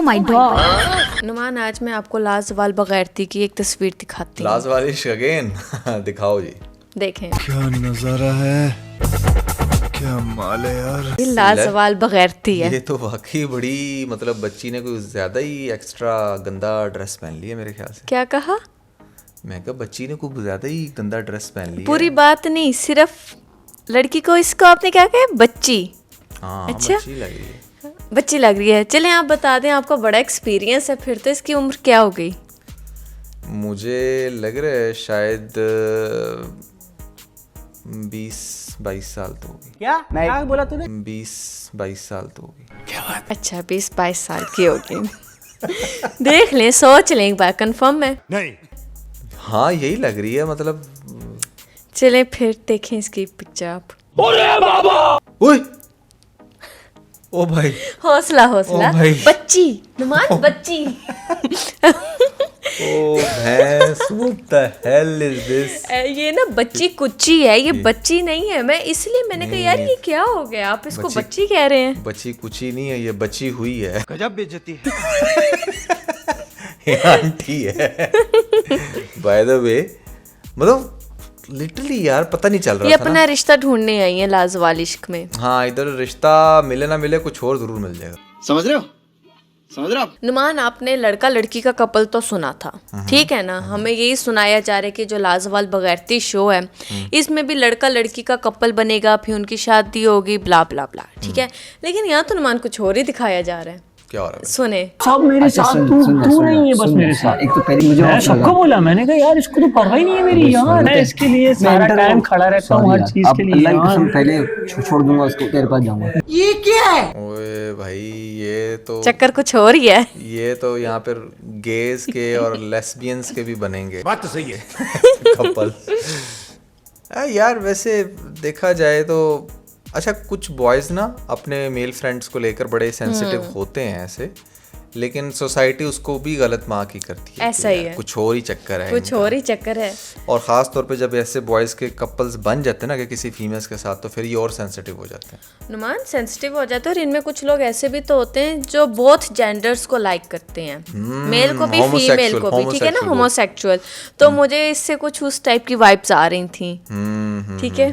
My God. Numan, आज मैं आपको लाजवाल बगैरती की एक तस्वीर दिखाती हूँ। लाजवाल इश्क अगेन। दिखाओ जी। देखें क्या नजारा है, क्या माल है यार। ये लाजवाल बगैरती है। ये तो वाकई बड़ी, मतलब बच्ची ने कोई ज्यादा ही एक्स्ट्रा गंदा ड्रेस पहन ली है मेरे ख्याल से। क्या कहा? मैं कहा बच्ची ने कुछ ज्यादा ही गंदा ड्रेस पहन ली पूरी है। बात नहीं, सिर्फ लड़की को, इसको आपने क्या कहा? बच्ची। हाँ, अच्छा? बच्ची लग रही है। बच्ची लग रही है। चलें आप बता दें, आपका बड़ा एक्सपीरियंस है फिर, तो इसकी उम्र क्या हो गई? मुझे लग रहा है शायद 20-22 साल तो होगी। क्या बोला तूने? 20-22 साल तो होगी। अच्छा, 20-22 साल की होगी। देख लें, सोच लें एक बार, कंफर्म है? नहीं, हाँ यही लग रही है, मतलब। चलें फिर देखें इसकी पिक्चर आप। ओए, ओ भाई, हौसला हौसला। ओ भाई। बच्ची नुमान, बच्ची। ओ भैंस, what the hell is this? ये ना बच्ची कुच्ची है, ये बच्ची नहीं है। मैं इसलिए मैंने कहा यार ये क्या हो गया, आप इसको बच्ची कह रहे हैं। बच्ची कुची नहीं है, ये बची हुई है। गजब बेइज्जती है। ये आंटी है। बाय द वे, मतलब लिटरली यार पता नहीं चल रहा ये था अपना रिश्ता ढूंढने आई है लाजवाल इश्क में। हाँ, इधर रिश्ता मिले ना मिले, कुछ और जरूर मिल जाएगा। समझ रहे हो? समझ रहे हो आप? नुमान, आपने लड़का लड़की का कपल तो सुना था, ठीक है ना? हमें यही सुनाया जा रहा है कि जो लाजवाल बगैरती शो है, इसमें भी लड़का लड़की का कपल बनेगा, फिर उनकी शादी होगी, ब्ला ब्ला ब्ला, ठीक है। लेकिन यहाँ तो नुमान कुछ और ही दिखाया जा रहा है। क्या हो रहा है? सुने। सब मेरे साथ, तू नहीं है बस मेरे साथ। एक तो पहले मुझे मैं सबको बोला, मैंने कहा यार इसको तो परवाह ही नहीं है मेरी यार। मैं इसके लिए सारा टाइम खड़ा रहता हूँ हर चीज के लिए यार। पहले छोड़ दूंगा उसको, तेरे पास जाऊंगा। ओए भाई, ये तो चक्कर कुछ और ही है। ये तो यहाँ पर गेज के और लेस्बियंस के भी बनेंगे बात तो सही है। कपल। यार वैसे देखा जाए तो अच्छा, कुछ बॉयज ना अपने मेल फ्रेंड्स को लेकर बड़े सेंसिटिव होते हैं ऐसे, लेकिन सोसाइटी उसको भी गलत माँ की करती है। ऐसा ही है, कुछ और ही चक्कर है, कुछ और ही चक्कर है। और ख़ास तौर पे जब ऐसे बॉयज़ के कपल्स बन जाते हैं ना कि किसी फीमेल्स के साथ, तो फिर ये और सेंसिटिव हो जाते हैं। नुमान, सेंसिटिव हो जाते हैं। और इनमें कुछ लोग ऐसे भी तो होते हैं जो बोथ जेंडर्स को लाइक करते हैं, मेल को भी फीमेल को भी, ठीक है ना, होमोसेक्सुअल। तो मुझे इससे कुछ उस टाइप की वाइब्स आ रही थी, ठीक है।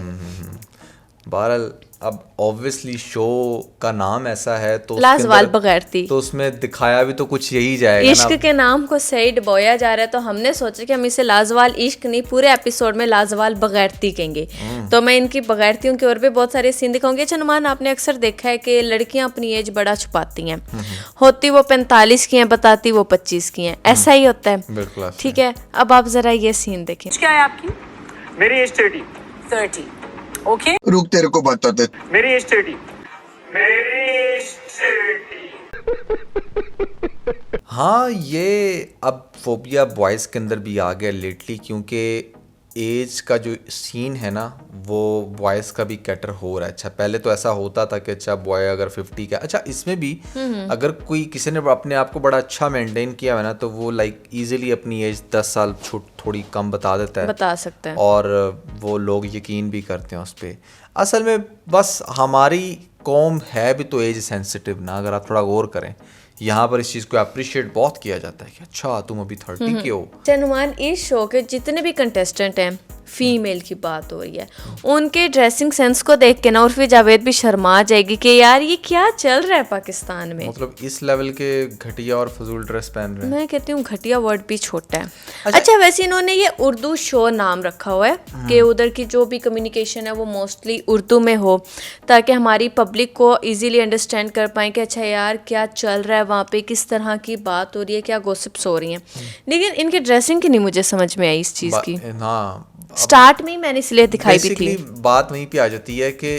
बहरहाल अब ऑब्वियसली शो का नाम ऐसा है तो लाजवाल बगैरती, तो उसमें दिखाया भी तो कुछ यही जाएगा इश्क ना। के नाम को सही डबोया जा रहा है, तो हमने सोचा कि हम इसे लाजवाल इश्क नहीं, पूरे एपिसोड में लाजवाल बगैरती कहेंगे। तो मैं इनकी बगैरतियों की और भी बहुत सारे सीन दिखाऊंगी। अच्छा नुमान, आपने अक्सर देखा है कि लड़कियां अपनी एज बड़ा छुपाती हैं, होती वो 45 की हैं, बताती वो 25 की हैं, ऐसा ही होता है, बिल्कुल ठीक है। अब आप जरा ये सीन देखें। क्या है आपकी? मेरी एज 30। ओके, रुक, तेरे को बताते। मेरी एज 30। मेरी एज 30। हाँ, ये अब फोबिया बॉयज़ के अंदर भी आ गया लेटली, क्योंकि एज का जो सीन है ना वो बॉयज़ का भी कैटर हो रहा है। अच्छा, पहले तो ऐसा होता था कि अच्छा बॉय अगर 50 का, अच्छा इसमें भी अगर कोई किसी ने अपने आप को बड़ा अच्छा मेंटेन किया है ना, तो वो लाइक इजीली अपनी एज 10 साल थोड़ी कम बता देता है, बता सकता है, और वो लोग यकीन भी करते हैं उस पर। असल में बस हमारी कौम है भी तो एज सेंसिटिव ना, अगर आप थोड़ा गौर करें, यहाँ पर इस चीज़ को अप्रिशिएट बहुत किया जाता है कि अच्छा तुम अभी 30 के हो। नुमान, इस शो के जितने भी कंटेस्टेंट हैं, फीमेल की बात हो रही है, उनके ड्रेसिंग सेंस को देख के ना उर्फी जावेद भी शर्मा जाएगी कि यार ये क्या चल रहा है पाकिस्तान में। मतलब इस लेवल के घटिया और फजूल ड्रेस पहन रहे हैं। मैं कहती हूँ घटिया वर्ड भी छोटा है। अच्छा, वैसे इन्होंने ये उर्दू शो नाम रखा हुआ है कि उधर की जो भी कम्युनिकेशन है वो मोस्टली उर्दू में हो, ताकि हमारी पब्लिक को इजीली अंडरस्टैंड कर पाएँ कि अच्छा यार क्या चल रहा है वहाँ पे, किस तरह की बात हो रही है, क्या गॉसिप्स हो रही हैं। लेकिन इनकी ड्रेसिंग की नहीं मुझे समझ में आई इस चीज़ की। हाँ, स्टार्ट में ही मैंने इसलिए दिखाई भी थी। बात वहीं पे आ जाती है कि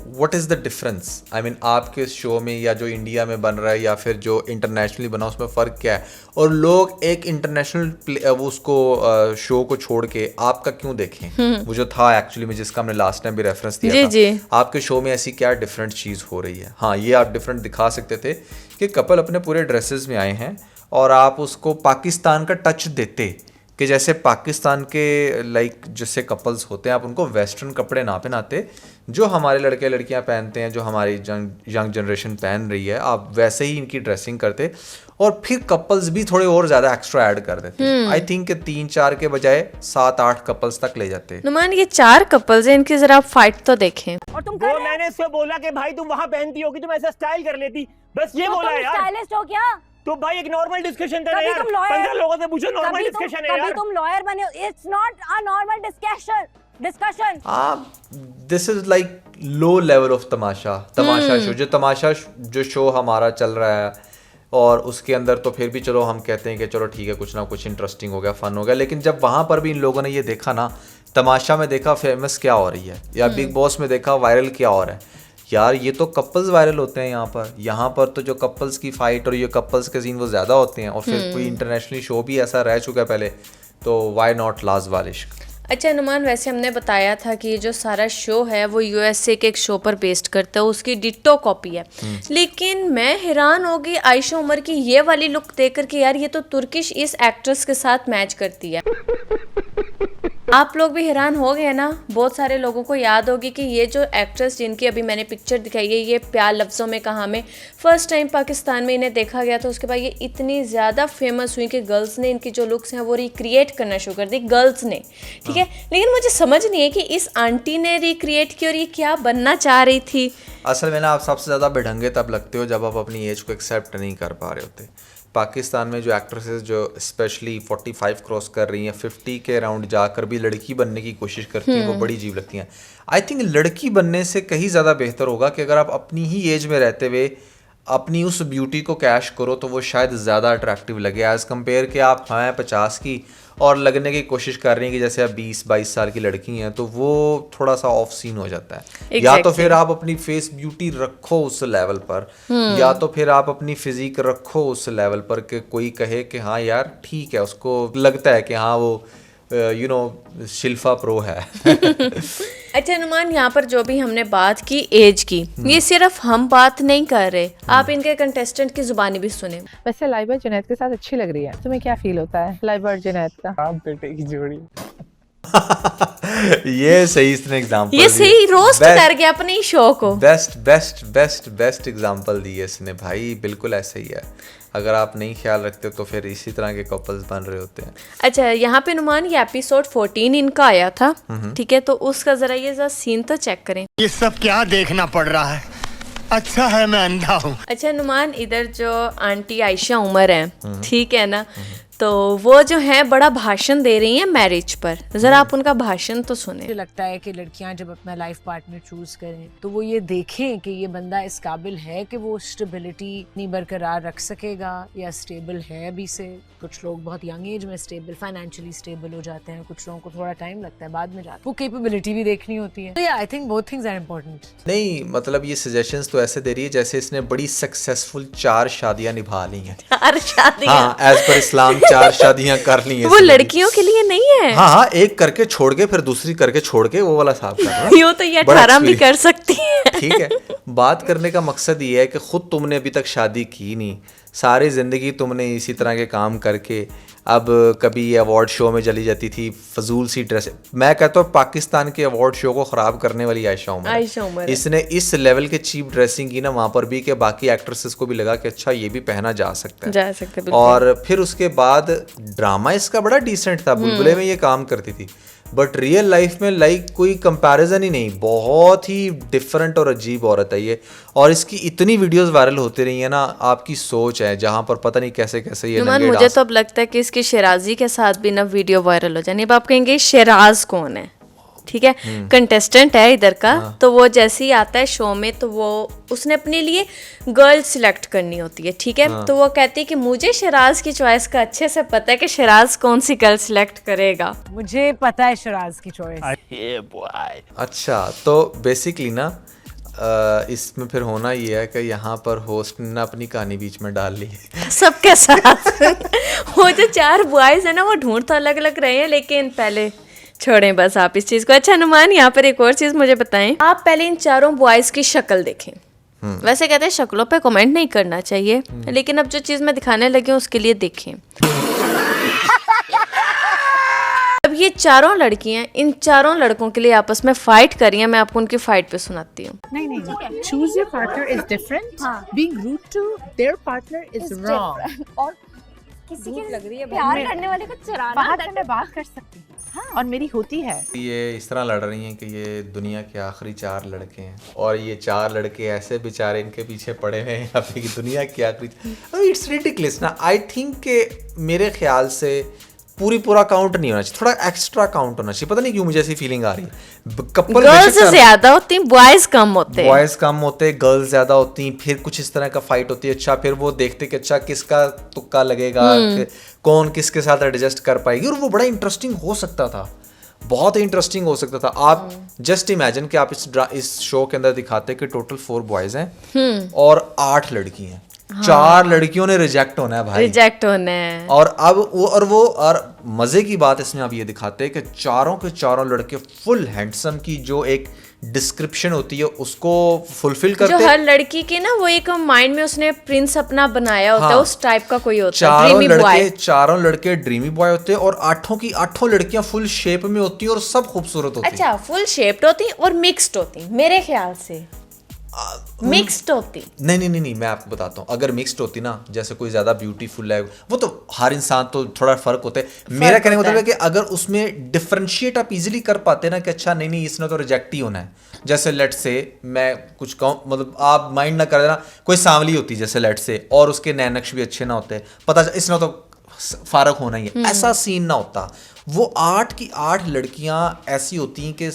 what is the difference, I mean आपके शो में या जो इंडिया में बन रहा है या फिर जो इंटरनेशनली बना उसमें फ़र्क क्या है, और लोग एक इंटरनेशनल उसको शो को छोड़ के आपका क्यों देखें। वो जो था एक्चुअली में, जिसका हमने लास्ट टाइम भी रेफरेंस दिया था, आपके शो में ऐसी क्या डिफरेंट चीज़ हो रही है। हाँ, ये आप डिफरेंट दिखा सकते थे कि कपल अपने पूरे ड्रेसेस में आए हैं और आप उसको पाकिस्तान का टच देते कि जैसे पाकिस्तान के लाइक जैसे कपल्स होते हैं, आप उनको वेस्टर्न कपड़े ना पहनाते जो हमारे लड़के लड़कियां पहनते हैं, जो हमारी यंग जनरेशन पहन रही है, आप वैसे ही इनकी ड्रेसिंग करते और फिर कपल्स भी थोड़े और ज़्यादा एक्स्ट्रा ऐड कर देते। आई थिंक 3-4 के बजाय 7-8 कपल्स तक ले जाते। नुमान ये 4 कपल्स हैं, इनकी जरा आप फाइट तो देखें। और तुम वो मैंने इससे बोला कि भाई तुम वहाँ पहनती होगी, तुम ऐसा स्टाइल कर लेती, बस ये बोला यार। स्टाइलिस्ट हो क्या? तो भाई एक नॉर्मल डिस्कशन था यार, 15 लोगों से पूछो, नॉर्मल डिस्कशन है यार। कभी तुम लॉयर बने हो, it's not a normal discussion. This is like low level of Tamasha show, जो शो हमारा चल रहा है, और उसके अंदर तो फिर भी चलो हम कहते हैं कि चलो ठीक है, कुछ ना कुछ इंटरेस्टिंग हो गया, फन हो गया, लेकिन जब वहाँ पर भी इन लोगों ने ये देखा ना, तमाशा में देखा फेमस क्या हो रही है, या बिग बॉस में देखा वायरल क्या हो रहा है, यार ये तो कपल्स वायरल होते हैं यहाँ पर तो जो कपल्स की फाइट और ये कपल्स के सीन वो ज़्यादा होते हैं, और फिर कोई इंटरनेशनली शो भी ऐसा रह चुका है पहले, तो वाई नॉट लाज वालिश। अच्छा नुमान, वैसे हमने बताया था कि ये जो सारा शो है वो यूएसए के एक शो पर बेस्ड करता है, उसकी डिट्टो कॉपी है, लेकिन मैं हैरान हो गई आयशा उमर की ये वाली लुक देखकर कि यार ये तो तुर्किश इस एक्ट्रेस के साथ मैच करती है। आप लोग भी हैरान हो गए ना। बहुत सारे लोगों को याद होगी कि ये जो एक्ट्रेस जिनकी अभी मैंने पिक्चर दिखाई है, ये प्यार लफ्ज़ों में कहा में फर्स्ट टाइम पाकिस्तान में इन्हें देखा गया था, उसके बाद ये इतनी ज़्यादा फेमस हुई कि गर्ल्स ने इनकी जो लुक्स हैं वो रिक्रिएट करना शुरू कर दी, गर्ल्स ने, ठीक है। लेकिन मुझे समझ नहीं है कि इस आंटी ने रिक्रिएट की और ये क्या बनना चाह रही थी। असल में ना आप सबसे ज़्यादा बेढंगे तब लगते हो जब आप अपनी एज को एक्सेप्ट नहीं कर पा रहे होते। पाकिस्तान में जो एक्ट्रेसेस जो स्पेशली 45 क्रॉस कर रही हैं, 50 के अराउंड जाकर भी लड़की बनने की कोशिश करती हैं, वो बड़ी अजीब लगती हैं। आई थिंक लड़की बनने से कहीं ज़्यादा बेहतर होगा कि अगर आप अपनी ही एज में रहते हुए अपनी उस ब्यूटी को कैश करो तो वो शायद ज़्यादा अट्रैक्टिव लगे, एज़ कम्पेयर कि आप हैं 50 की और लगने की कोशिश कर रही हैं कि जैसे आप 20-22 साल की लड़की हैं, तो वो थोड़ा सा ऑफ सीन हो जाता है। या तो फिर आप अपनी फेस ब्यूटी रखो उस लेवल पर, या तो फिर आप अपनी फिजिक रखो उस लेवल पर कि कोई कहे कि हाँ यार ठीक है, उसको लगता है कि हाँ वो शिल्पा प्रो है। अच्छा नुमान, यहाँ पर जो भी हमने बात की एज की, ये सिर्फ हम बात नहीं कर रहे, आप इनके कंटेस्टेंट की जुबानी भी सुने। वैसे लाइबा जुनैद के साथ अच्छी लग रही है, तुम्हें क्या फील होता है लाइबा और जुनैद का? आप बेटे की जोड़ी। ये सही इसने एग्जांपल, ये सही रोस्ट कर गया अपने ही शो को। बेस्ट एग्जांपल दिए इसने भाई, बिल्कुल ऐसे ही है। अगर आप नहीं ख्याल रखते तो फिर इसी तरह के कपल्स बन रहे होते हैं। अच्छा, यहाँ पे नुमान ये एपिसोड 14 इनका आया था, ठीक है, तो उसका जरा ये जरा सीन तो चेक करें। ये सब क्या देखना पड़ रहा है, अच्छा है मैं अंधा हूँ। अच्छा नुमान, इधर जो आंटी आयशा उमर है, ठीक है ना, तो वो जो है बड़ा भाषण दे रही हैं मैरिज पर, जरा आप उनका भाषण तो सुने। मुझे लगता है कि लड़कियां जब अपना लाइफ पार्टनर चूज करें तो वो ये देखें कि ये बंदा इस काबिल है कि वो स्टेबिलिटी नहीं बरकरार रख सकेगा या स्टेबल है अभी से। कुछ लोग बहुत यंग एज में स्टेबल, फाइनेंशियली स्टेबल हो जाते हैं, कुछ लोगों को थोड़ा टाइम लगता है, बाद में जाते हैं। वो कैपेबिलिटी भी देखनी होती है। तो I think both things are important. नहीं मतलब ये सजेशंस तो ऐसे दे रही है जैसे इसने बड़ी सक्सेसफुल 4 शादियां निभा ली हैं। 4 शादियां? हाँ, एज पर इस्लाम 4 शादियां कर ली हैं। वो लड़कियों के लिए नहीं है। हाँ, एक करके छोड़ के फिर दूसरी करके छोड़ के वो वाला साहब कर यूं तो ये 18 भी कर सकती है। ठीक है, बात करने का मकसद ये है कि खुद तुमने अभी तक शादी की नहीं, सारी ज़िंदगी तुमने इसी तरह के काम करके अब कभी ये अवार्ड शो में चली जाती थी, फजूल सी ड्रेस। मैं कहता हूँ पाकिस्तान के अवार्ड शो को ख़राब करने वाली आयशा उमर, इसने इस लेवल के चीप ड्रेसिंग की ना वहाँ पर भी कि बाकी एक्ट्रेसेस को भी लगा कि अच्छा ये भी पहना जा सकता है। और फिर उसके बाद ड्रामा इसका बड़ा डिसेंट था, बुलबुले में ये काम करती थी, बट रियल लाइफ में लाइक कोई कंपैरिजन ही नहीं, बहुत ही डिफरेंट और अजीब औरत है ये। और इसकी इतनी वीडियोस वायरल होती रही है ना, आपकी सोच है जहाँ पर पता नहीं कैसे कैसे ये नंगे मुझे तो अब लगता है कि इसकी शेराजी के साथ भी ना वीडियो वायरल हो जानी। अब आप कहेंगे शेराज कौन है, ठीक है, कंटेस्टेंट है इधर का। तो वो जैसे ही आता है शो में तो वो उसने अपने लिए गर्ल सिलेक्ट करनी होती है, ठीक है। तो वो कहती है कि मुझे शराज की चॉइस का अच्छे से पता है कि शराज कौन सी गर्ल सिलेक्ट करेगा। मुझे पता है शराज की चॉइस। अच्छा, तो बेसिकली ना इसमें फिर होना ये है कि यहाँ पर होस्ट ने ना अपनी कहानी बीच में डाल ली है सबके साथ। वो जो 4 बॉयज है ना वो ढूंढ तो अलग अलग रहे हैं, लेकिन पहले छोड़ें बस आप इस चीज़ को। अच्छा नुमान, यहाँ पर एक और चीज़ मुझे बताएं, आप पहले इन 4 बॉयज़ की शक्ल देखें। वैसे कहते हैं शक्लों पे कमेंट नहीं करना चाहिए, लेकिन अब जो चीज़ मैं दिखाने लगी हूँ उसके लिए देखें। ये चारों लड़कियां इन चारों लड़कों के लिए आपस में फाइट कर रही हैं। मैं आपको उनकी फाइट पे सुनाती हूँ। नहीं, choose your partner is different. Being rude to their partner is wrong. और किसी के प्यार करने वाले को चुराना बाहर से मैं बात कर सकती हूँ और मेरी होती है। ये इस तरह लड़ रही हैं कि ये दुनिया के आखिरी 4 लड़के हैं और ये 4 लड़के ऐसे बेचारे इनके पीछे पड़े हुए हैं यहाँ पे कि दुनिया की आखिरी। इट्स रिडिकुलस ना। आई थिंक के मेरे ख्याल से पूरा काउंट नहीं होना चाहिए, थोड़ा एक्स्ट्रा काउंट होना चाहिए। पता नहीं क्यों मुझे ऐसी फीलिंग आ रही है। कपल गर्ल्स ज्यादा होती, बॉयज कम होते, बॉयज कम होते, गर्ल्स ज्यादा होती। फिर कुछ इस तरह का फाइट होती है। अच्छा, फिर वो देखते कि अच्छा किसका तुक्का लगेगा, कौन किसके साथ एडजस्ट कर पाएगी, और वो बड़ा इंटरेस्टिंग हो सकता था, बहुत इंटरेस्टिंग हो सकता था। आप जस्ट इमेजिन कि आप इस शो के अंदर दिखाते कि टोटल 4 बॉयज हैं और 8 लड़की हैं। 4 लड़कियों ने रिजेक्ट होना है भाई, रिजेक्ट होना है। और अब और मजे की बात इसमें आप ये दिखाते हैं कि चारों के चारों लड़के फुल हैंडसम की जो एक डिस्क्रिप्शन होती है उसको फुलफिल करते हैं। जो हर लड़की के ना वो एक माइंड में उसने प्रिंस अपना बनाया होता है, उस टाइप का कोई होता है चारों लड़के ड्रीमी बॉय होते हैं और 8 की 8 लड़कियां फुल शेप में होती हैं और सब खूबसूरत होती हैं। अच्छा, फुल शेप्ड होती हैं और मिक्स्ड होती हैं मेरे ख्याल से। मिक्स्ड होती नहीं, मैं आपको बताता हूँ। अगर मिक्स्ड होती ना, जैसे कोई ज्यादा ब्यूटीफुल है, वो तो हर इंसान तो थोड़ा फर्क होता है। मेरा कहने का मतलब है कि अगर उसमें डिफरेंशिएट आप इजीली कर पाते ना कि अच्छा नहीं इसने तो रिजेक्ट ही होना है। जैसे लेट से मैं कुछ कहूँ, मतलब आप माइंड ना कर देना, कोई सांवली होती जैसे लेट से और उसके नैन नक्श भी अच्छे ना होते, पता इसने तो फारक होना ही है, ऐसा सीन ना होता। वो 8 की 8 लड़कियां ऐसी होती हैं कि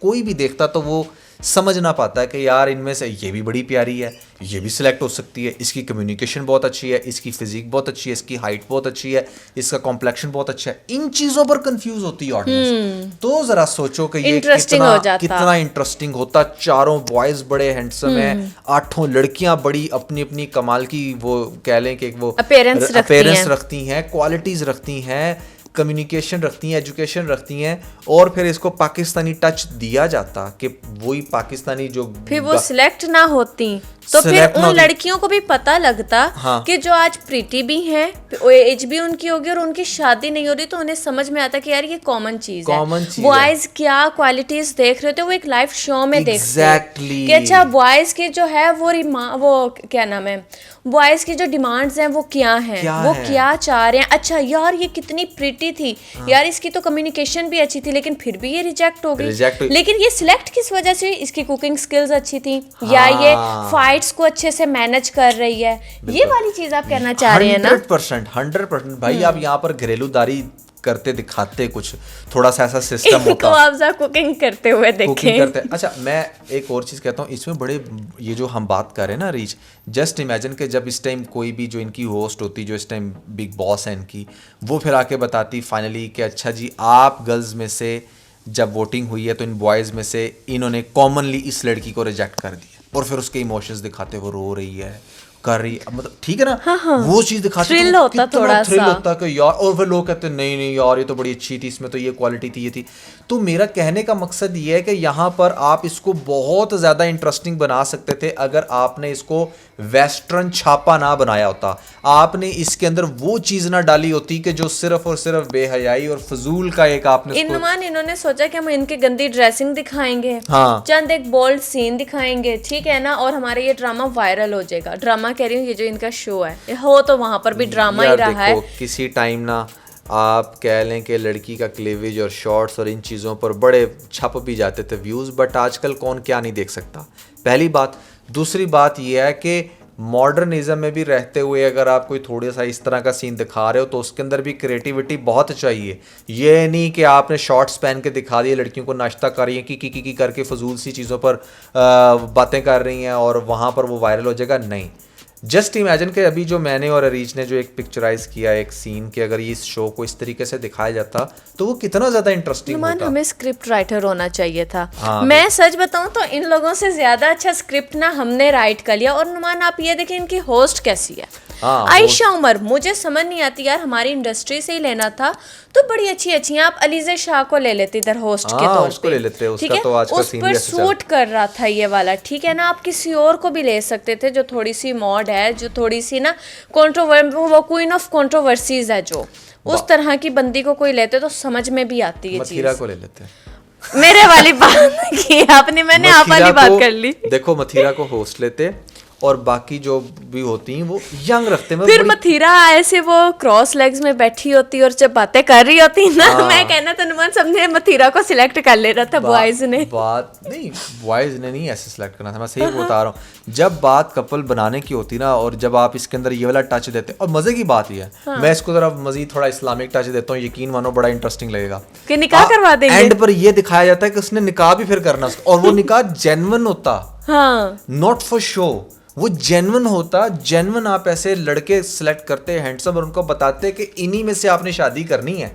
कोई भी देखता तो वो समझ ना पाता है कि यार इनमें से ये भी बड़ी प्यारी है, ये भी सिलेक्ट हो सकती है, इसकी कम्युनिकेशन बहुत अच्छी है, इसकी फिजिक बहुत अच्छी है, इसकी हाइट बहुत अच्छी है, इसका कॉम्प्लेक्शन बहुत अच्छा है। इन चीज़ों पर कंफ्यूज होती है ऑडियंस। तो ज़रा सोचो कि ये कितना इंटरेस्टिंग होता। चारों बॉयज़ बड़े हैंडसम हैं, 8 लड़कियां बड़ी अपनी अपनी कमाल की वो कह लें कि वो अपीयरेंस रखती हैं, क्वालिटीज़ रखती हैं, कम्युनिकेशन रखती हैं, एजुकेशन रखती हैं, और फिर इसको पाकिस्तानी टच दिया जाता कि वही पाकिस्तानी जो फिर वो सिलेक्ट ना होती तो फिर उन लड़कियों को भी पता लगता कि जो आज प्रीति भी हैं, एज भी उनकी होगी और उनकी शादी नहीं हो रही, तो उन्हें समझ में आता कि यार ये कॉमन चीज है। बॉयज क्या क्वालिटीज देख रहे थे वो एक लाइव शो में देखते हैं कि अच्छा बॉयज के जो है वो क्या नाम है, बॉयज की जो डिमांड्स हैं वो क्या हैं, वो क्या चाह रहे हैं। अच्छा यार ये कितनी प्रीति थी, यार इसकी तो कम्युनिकेशन भी अच्छी थी लेकिन फिर भी ये रिजेक्ट हो गई। लेकिन ये सिलेक्ट किस वजह से, इसकी कुकिंग स्किल्स अच्छी थी या ये फाइट्स को अच्छे से मैनेज कर रही है, ये वाली चीज आप कहना चाह रहे हैं ना। 100% भाई। आप यहाँ पर घरेलूदारी करते दिखाते कुछ थोड़ा सा ऐसा सिस्टम होता है, कुकिंग करते हुए देखें। अच्छा, मैं एक और चीज़ कहता हूँ इसमें, बड़े ये जो हम बात कर रहे हैं ना रीच, जस्ट इमेजिन कि जब इस टाइम कोई भी जो इनकी होस्ट होती, जो इस टाइम बिग बॉस है इनकी, वो फिर आके बताती फाइनली कि अच्छा जी आप गर्ल्स में से जब वोटिंग हुई है तो इन बॉयज़ में से इन्होंने कॉमनली इस लड़की को रिजेक्ट कर दिया, और फिर उसके इमोशंस दिखाते वो रो रही है, कर रही है, मतलब ठीक है ना। वो चीज दिखाते थ्रिल होता, थोड़ा थ्रिल होता कि यार, और फिर लोग कहते हैं नहीं यार ये तो बड़ी अच्छी थी, इसमें तो ये क्वालिटी थी, ये थी। तो मेरा कहने का मकसद ये है कि यहाँ पर आप इसको बहुत ज़्यादा इंटरेस्टिंग बना सकते थे अगर आपने इसको वेस्टर्न छापा ना बनाया होता। आपने इसके अंदर वो चीज़ ना डाली होती कि जो सिर्फ और सिर्फ बेहयाई और फजूल का एक आपने इन्होंने सोचा कि हम इनकी गंदी ड्रेसिंग दिखाएंगे, चंद एक बोल्ड सीन दिखाएंगे, ठीक है ना, और हमारा ये ड्रामा वायरल हो जाएगा। ड्रामा कह रही हूँ, ये जो इनका शो है हो तो वहां पर भी ड्रामा ही रहा है। किसी टाइम ना आप कह लें कि लड़की का क्लीवेज और शॉर्ट्स और इन चीज़ों पर बड़े छप भी जाते थे व्यूज़, बट आजकल कौन क्या नहीं देख सकता, पहली बात। दूसरी बात यह है कि मॉडर्निज्म में भी रहते हुए अगर आप कोई थोड़ा सा इस तरह का सीन दिखा रहे हो तो उसके अंदर भी क्रिएटिविटी बहुत चाहिए। ये नहीं कि आपने शॉर्ट्स पहन के दिखा दिए, लड़कियों को नाश्ता कर रही हैं की करके फजूल सी चीज़ों पर बातें कर रही हैं और वहाँ पर वो वायरल हो जाएगा। नहीं, जस्ट इमेजिन कि अभी जो मैंने और अरीज ने जो एक पिक्चराइज किया एक सीन कि अगर ये इस शो को इस तरीके से दिखाया जाता तो वो कितना ज्यादा इंटरेस्टिंग होता। हमें स्क्रिप्ट राइटर होना चाहिए था। मैं सच बताऊं तो इन लोगों से ज्यादा अच्छा स्क्रिप्ट ना हमने राइट कर लिया। और नुमान आप ये देखें इनकी होस्ट कैसी है, आयशा उमर। मुझे समझ नहीं आती यार, हमारी इंडस्ट्री से ही लेना था तो बड़ी अच्छी हैं। आप अलीज़ा शाह को ले लेते इधर होस्ट के तौर पे, ले लेते, ठीक है, उस पर सूट कर रहा था ये वाला, ठीक है ना। आप किसी और को भी ले सकते थे जो थोड़ी सी मॉड है, जो थोड़ी सी ना वो क्वीन ऑफ कंट्रोवर्सीज है, जो उस तरह की बंदी को कोई लेते तो समझ में भी आती है मथीरा चीज। को ले लेते हैं। मेरे वाली बात की आपने, मैंने आप वाली बात कर ली। देखो मथीरा को होस्ट लेते और बाकी जो भी होती हैं वो यंग रखते हैं। फिर मथीरा ऐसे वो क्रॉस लेग्स में बैठी होती और जब बातें कर रही होती ना, मैं कहना तो नुमान सबने मथीरा को सिलेक्ट कर ले रहा था बॉयज ने। बात नहीं, बॉयज ने नहीं ऐसे सिलेक्ट करना था, मैं सही बता रहा हूँ। जब बात कपल बनाने की होती ना, और जब आप इसके अंदर ये वाला टच देते, और मजे की बात ये है, मैं इसको जरा मजीद थोड़ा इस्लामिक टच देता हूँ, यकीन मानो बड़ा इंटरेस्टिंग लगेगा कि निकाह करवा देंगे। एंड पर ये दिखाया जाता है कि उसने निकाह भी फिर करना, और वो निकाह जेन्युइन होता, नॉट फॉर शो, वो जेन्युइन होता। जेन्युइन आप ऐसे लड़के सिलेक्ट करते हैं हैंडसम, और उनको बताते हैं कि इन्हीं में से आपने शादी करनी है,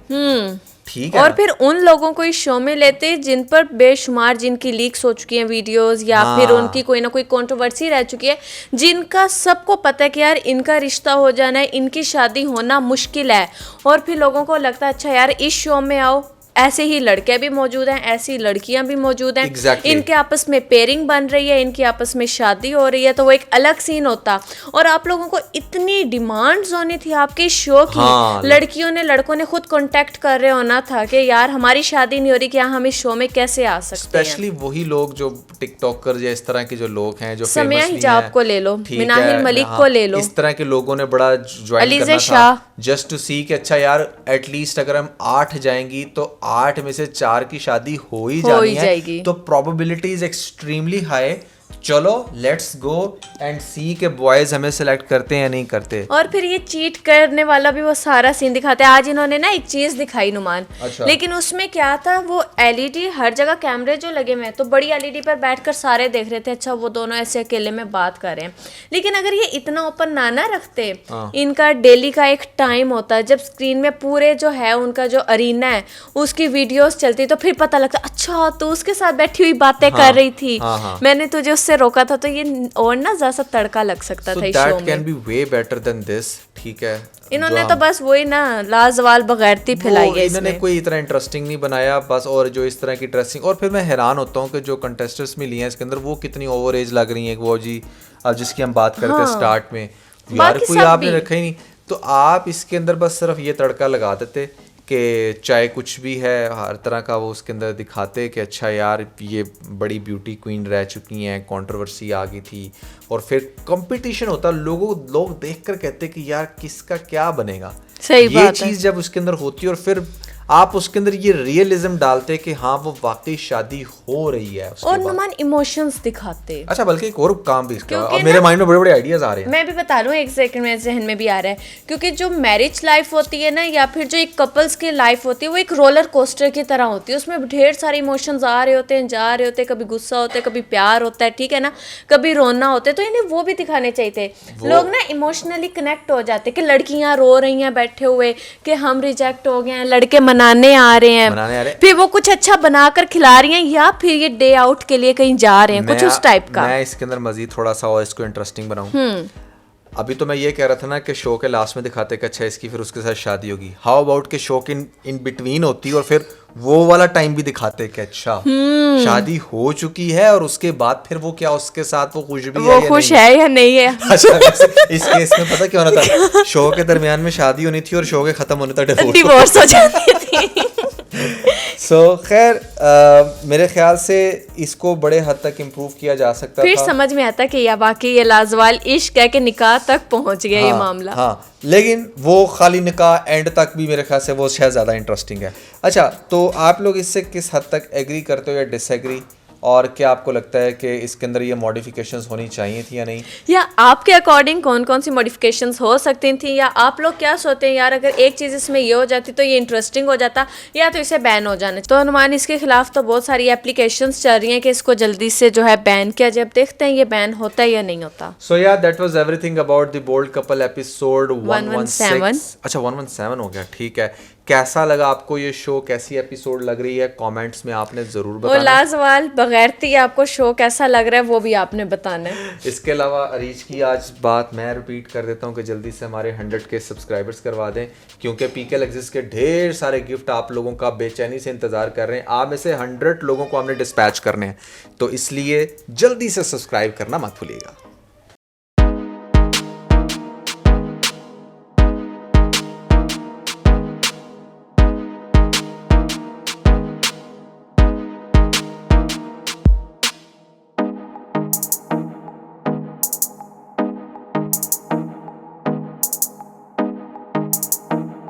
ठीक है। और फिर उन लोगों को इस शो में लेते जिन पर बेशुमार, जिनकी लीक्स हो चुकी हैं वीडियोस, या फिर उनकी कोई ना कोई कंट्रोवर्सी रह चुकी है, जिनका सबको पता है कि यार इनका रिश्ता हो जाना है, इनकी शादी होना मुश्किल है, और फिर लोगों को लगता है अच्छा यार इस शो में आओ, ऐसे ही लड़के भी मौजूद हैं, ऐसी लड़कियां भी मौजूद हैं, exactly. इनके आपस में पेयरिंग बन रही है, इनकी आपस में शादी हो रही है, तो वो एक अलग सीन होता। और आप लोगों को इतनी डिमांड्स होनी थी आपके शो की, लड़कियों ने लड़कों ने खुद कांटेक्ट कर रहे होना था कि यार हमारी शादी नहीं हो रही, क्या हम इस शो में कैसे आ सकते हैं। स्पेशली वही लोग जो टिकटॉकर या इस तरह के जो लोग हैं, जो समिया हिजाब को ले लो, मिनाहिल मलिक को ले लो, इस तरह के लोगों ने बड़ा ज्वाइन करना था जस्ट टू सी कि अच्छा यार एटलीस्ट अगर हम 8 जाएंगी तो 8 में से 4 की शादी हो ही जानी है, तो प्रोबेबिलिटी इज एक्सट्रीमली हाई। चलो लेट्स गो एंड सी के बॉयज हमें सिलेक्ट करते हैं या नहीं करते। और फिर ये चीट करने वाला भी वो सारा सीन दिखाते हैं। आज इन्होंने ना एक चीज दिखाई नुमान, अच्छा। लेकिन उसमें क्या था, वो एलईडी हर जगह कैमरे जो लगे हुए हैं, तो बड़ी एलईडी पर बैठकर सारे देख रहे थे अच्छा वो दोनों ऐसे अकेले में बात कर रहे हैं। लेकिन अगर ये इतना ओपन ना रखते, इनका डेली का एक टाइम होता है जब स्क्रीन में पूरे जो है उनका जो अरीना है उसकी वीडियोस चलती, तो फिर पता लगता अच्छा तो उसके साथ बैठी हुई बातें कर रही थी, मैंने तुझे उससे रोका था, तो ये और ना ज्यादा तड़का लग सकता था इस शो में। That can be way better than this, ठीक है। इन्होंने तो बस वही ना लाजवाल बगैरती फैलाई है इन्होंने कोई इतना इंटरेस्टिंग नहीं बनाया बस, और जो इस तरह की ड्रेसिंग, और फिर मैं हैरान होता हूँ कि जो कंटेस्टेंट्स में लिए हैं इसके अंदर वो कितनी ओवर एज लग रही हैं। वो जी अब जिसकी हम बात करते हैं स्टार्ट में, यार कोई आपने रखा ही नहीं, तो आप इसके अंदर बस सिर्फ ये तड़का लगा देते कि चाहे कुछ भी है हर तरह का वो उसके अंदर दिखाते कि अच्छा यार ये बड़ी ब्यूटी क्वीन रह चुकी हैं, कंट्रोवर्सी आ गई थी, और फिर कंपटीशन होता, लोग देखकर कहते कि यार किसका क्या बनेगा। सही ये चीज़ जब उसके अंदर होती है, और फिर आप उसके अंदर ये रियलिज्म डालते कि हाँ वो वाकई शादी हो रही है, और नुमान इमोशंस दिखाते। अच्छा बल्कि एक और काम भी इसका, अब मेरे माइंड में बड़े बड़े आइडियाज आ रहे हैं, मैं भी बता रहा हूँ, एक सेकंड में जहन में भी आ रहा है, क्योंकि जो मैरिज लाइफ होती है ना, या फिर जो एक कपल्स की लाइफ होती है, वो एक रोलर कोस्टर की तरह होती है। उसमें ढेर सारे इमोशंस आ रहे होते हैं, जा रहे होते हैं, कभी गुस्सा होता है, कभी प्यार होता है, ठीक है ना, कभी रोना होता है, तो इन्हें वो भी दिखाने चाहिए थे। लोग ना इमोशनली कनेक्ट हो जाते कि लड़कियां रो रही हैं बैठे हुए कि हम रिजेक्ट हो गए हैं, लड़के मनाने आ रहे हैं, फिर वो कुछ अच्छा बनाकर खिला रही हैं, या फिर ये डे आउट के लिए कहीं जा रहे हैं, कुछ उस टाइप का। मैं इसके अंदर मजीद थोड़ा सा और इसको इंटरेस्टिंग बनाऊं। अभी तो मैं ये कह रहा था ना कि शो के लास्ट में दिखाते कि अच्छा इसकी फिर उसके साथ शादी होगी, हाउ अबाउट के शो के इन बिटवीन होती और फिर वो वाला टाइम भी दिखाते कि अच्छा शादी हो चुकी है, और उसके बाद फिर वो क्या उसके साथ वो खुश भी वो खुश है या नहीं है। अच्छा इस केस में पता क्या होना था, शो के दरमियान में शादी होनी थी और शो के खत्म होने तक डिवोर्स हो जाती थी। सो खैर मेरे ख्याल से इसको बड़े हद तक इम्प्रूव किया जा सकता था। फिर समझ में आता कि या बाकी ये लाजवाल इश्क है कि निकाह तक पहुंच गया ये मामला। हाँ, लेकिन वो खाली निकाह एंड तक भी मेरे ख्याल से वो शायद ज़्यादा इंटरेस्टिंग है। अच्छा, तो आप लोग इससे किस हद तक एग्री करते हो या डिसएग्री, और क्या आपको लगता है कि इसके अंदर ये मॉडिफिकेशंस होनी चाहिए थी या नहीं, या आपके अकॉर्डिंग कौन कौन सी मॉडिफिकेशंस हो सकती थी, या आप लोग क्या सोचते हैं यार अगर एक चीज़ इसमें ये हो जाती तो ये इंटरेस्टिंग हो जाता, या तो इसे बैन हो जाना। तो अनुमान इसके खिलाफ तो बहुत सारी एप्लीकेशंस चल रही हैं कि इसको जल्दी से जो है बैन किया जाए। अब देखते हैं ये बैन होता है या नहीं होता। So yeah that was everything about the bold couple episode 117। अच्छा 117 हो गया, ठीक है। कैसा लगा आपको ये शो, कैसी एपिसोड लग रही है, कमेंट्स में आपने जरूर बताना। वो लाजवाल बगैरती आपको शो कैसा लग रहा है वो भी आपने बताना है। इसके अलावा अरीज की आज बात मैं रिपीट कर देता हूँ कि जल्दी से हमारे 100 के सब्सक्राइबर्स करवा दें, क्योंकि पीके लग्जिस के ढेर सारे गिफ्ट आप लोगों का बेचैनी से इंतजार कर रहे हैं। आप में से 100 लोगों को हमने डिस्पैच करने हैं, तो इसलिए जल्दी से सब्सक्राइब करना मत भूलिएगा।